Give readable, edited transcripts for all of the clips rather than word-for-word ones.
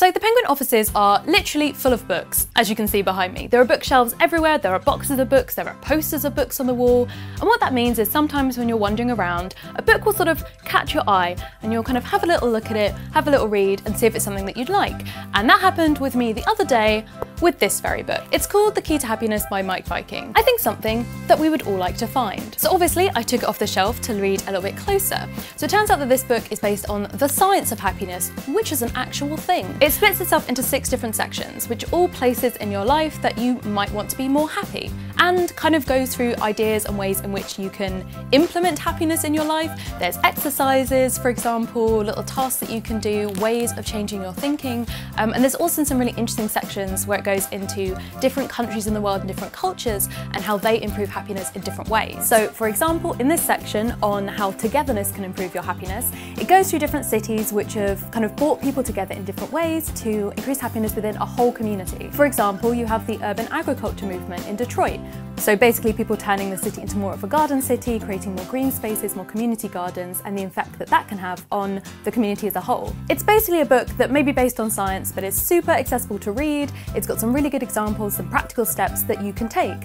So the Penguin offices are literally full of books, as you can see behind me. There are bookshelves everywhere, there are boxes of books, there are posters of books on the wall, and what that means is sometimes when you're wandering around, a book will sort of catch your eye and you'll kind of have a little look at it, have a little read and see if it's something that you'd like. And that happened with me the other day with this very book. It's called The Key to Happiness by Mike Viking. I think something that we would all like to find. So obviously I took it off the shelf to read a little bit closer. So it turns out that this book is based on the science of happiness, which is an actual thing. It splits itself into 6 different sections, which are all places in your life that you might want to be more happy, and kind of goes through ideas and ways in which you can implement happiness in your life. There's exercises, for example, little tasks that you can do, ways of changing your thinking, and there's also some really interesting sections where it goes into different countries in the world and different cultures and how they improve happiness in different ways. So for example, in this section on how togetherness can improve your happiness, it goes through different cities which have kind of brought people together in different ways to increase happiness within a whole community. For example, you have the urban agriculture movement in Detroit. So basically people turning the city into more of a garden city, creating more green spaces, more community gardens, and the effect that that can have on the community as a whole. It's basically a book that may be based on science, but it's super accessible to read. It's got some really good examples, some practical steps that you can take.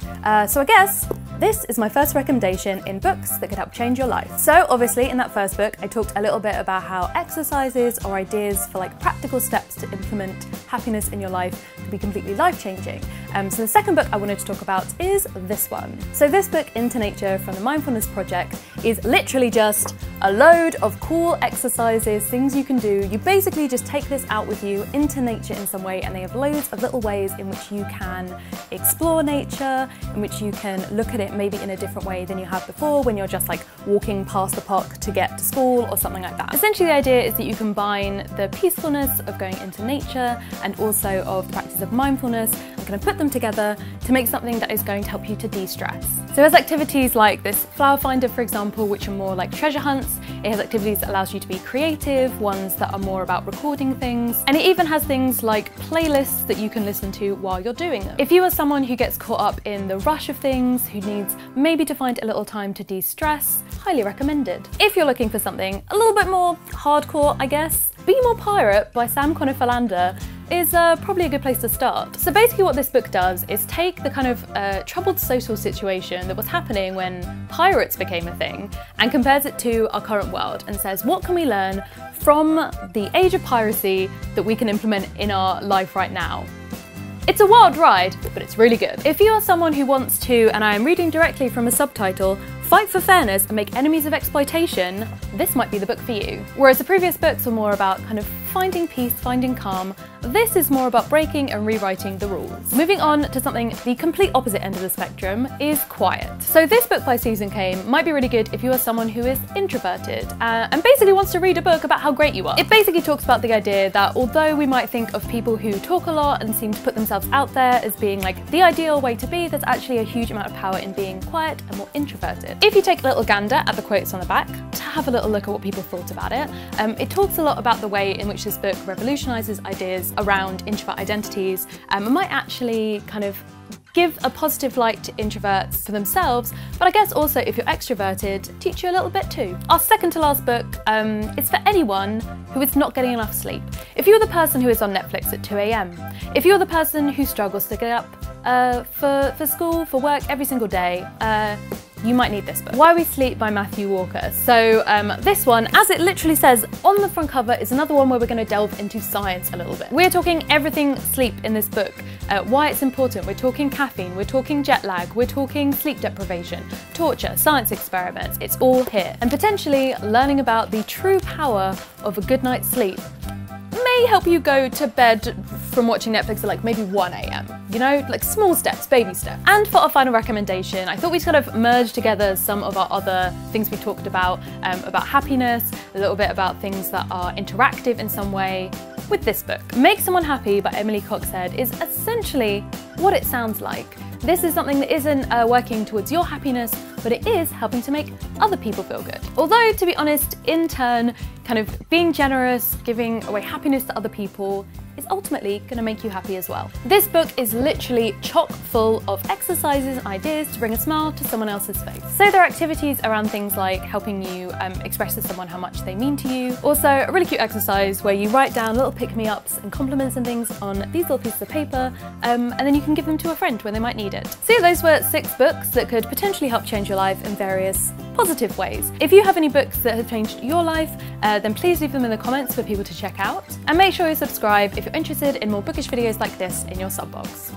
So I guess this is my first recommendation in books that could help change your life. So obviously in that first book, I talked a little bit about how exercises or ideas for like practical steps to implement happiness in your life can be completely life-changing. So the second book I wanted to talk about is this one. So this book, Intonature from the Mindfulness Project, is literally just a load of cool exercises, things you can do. You basically just take this out with you into nature in some way, and they have loads of little ways in which you can explore nature, in which you can look at it maybe in a different way than you have before when you're just like walking past the park to get to school or something like that. Essentially the idea is that you combine the peacefulness of going into nature and also of the practice of mindfulness and kind of put them together to make something that is going to help you to de-stress. So it has activities like this flower finder, for example, which are more like treasure hunts. It has activities that allows you to be creative, ones that are more about recording things, and it even has things like playlists that you can listen to while you're doing them. If you are someone who gets caught up in the rush of things, who needs maybe to find a little time to de-stress, highly recommended. If you're looking for something a little bit more hardcore, I guess, Be More Pirate by Sam Conifer is probably a good place to start. So basically what this book does is take the kind of troubled social situation that was happening when pirates became a thing and compares it to our current world and says, what can we learn from the age of piracy that we can implement in our life right now? It's a wild ride, but it's really good. If you are someone who wants to, and I am reading directly from a subtitle, fight for fairness and make enemies of exploitation, this might be the book for you. Whereas the previous books were more about kind of finding peace, finding calm, this is more about breaking and rewriting the rules. Moving on to something the complete opposite end of the spectrum is quiet. So this book by Susan Cain might be really good if you are someone who is introverted and basically wants to read a book about how great you are. It basically talks about the idea that although we might think of people who talk a lot and seem to put themselves out there as being like the ideal way to be, there's actually a huge amount of power in being quiet and more introverted. If you take a little gander at the quotes on the back to have a little look at what people thought about it, it talks a lot about the way in which this book revolutionises ideas around introvert identities and might actually kind of give a positive light to introverts for themselves, but I guess also if you're extroverted, teach you a little bit too. Our second to last book is for anyone who is not getting enough sleep. If you're the person who is on Netflix at 2 AM, if you're the person who struggles to get up for school, for work every single day, you might need this book. Why We Sleep by Matthew Walker. So this one, as it literally says on the front cover, is another one where we're going to delve into science a little bit. We're talking everything sleep in this book, why it's important. We're talking caffeine, we're talking jet lag, we're talking sleep deprivation, torture, science experiments, it's all here. And potentially learning about the true power of a good night's sleep may help you go to bed from watching Netflix at like maybe 1 AM, you know, like small steps, baby steps. And for our final recommendation, I thought we'd kind of merge together some of our other things we talked about happiness, a little bit about things that are interactive in some way with this book. Make Someone Happy by Emily Coxhead is essentially what it sounds like. This is something that isn't working towards your happiness, but it is helping to make other people feel good. Although, to be honest, in turn, kind of being generous, giving away happiness to other people is ultimately going to make you happy as well. This book is literally chock full of exercises and ideas to bring a smile to someone else's face. So there are activities around things like helping you express to someone how much they mean to you. Also, a really cute exercise where you write down little pick-me-ups and compliments and things on these little pieces of paper, and then you can give them to a friend when they might need it. So yeah, those were 6 books that could potentially help change your life in various positive ways. If you have any books that have changed your life, then please leave them in the comments for people to check out. And make sure you subscribe if you're interested in more bookish videos like this in your sub box.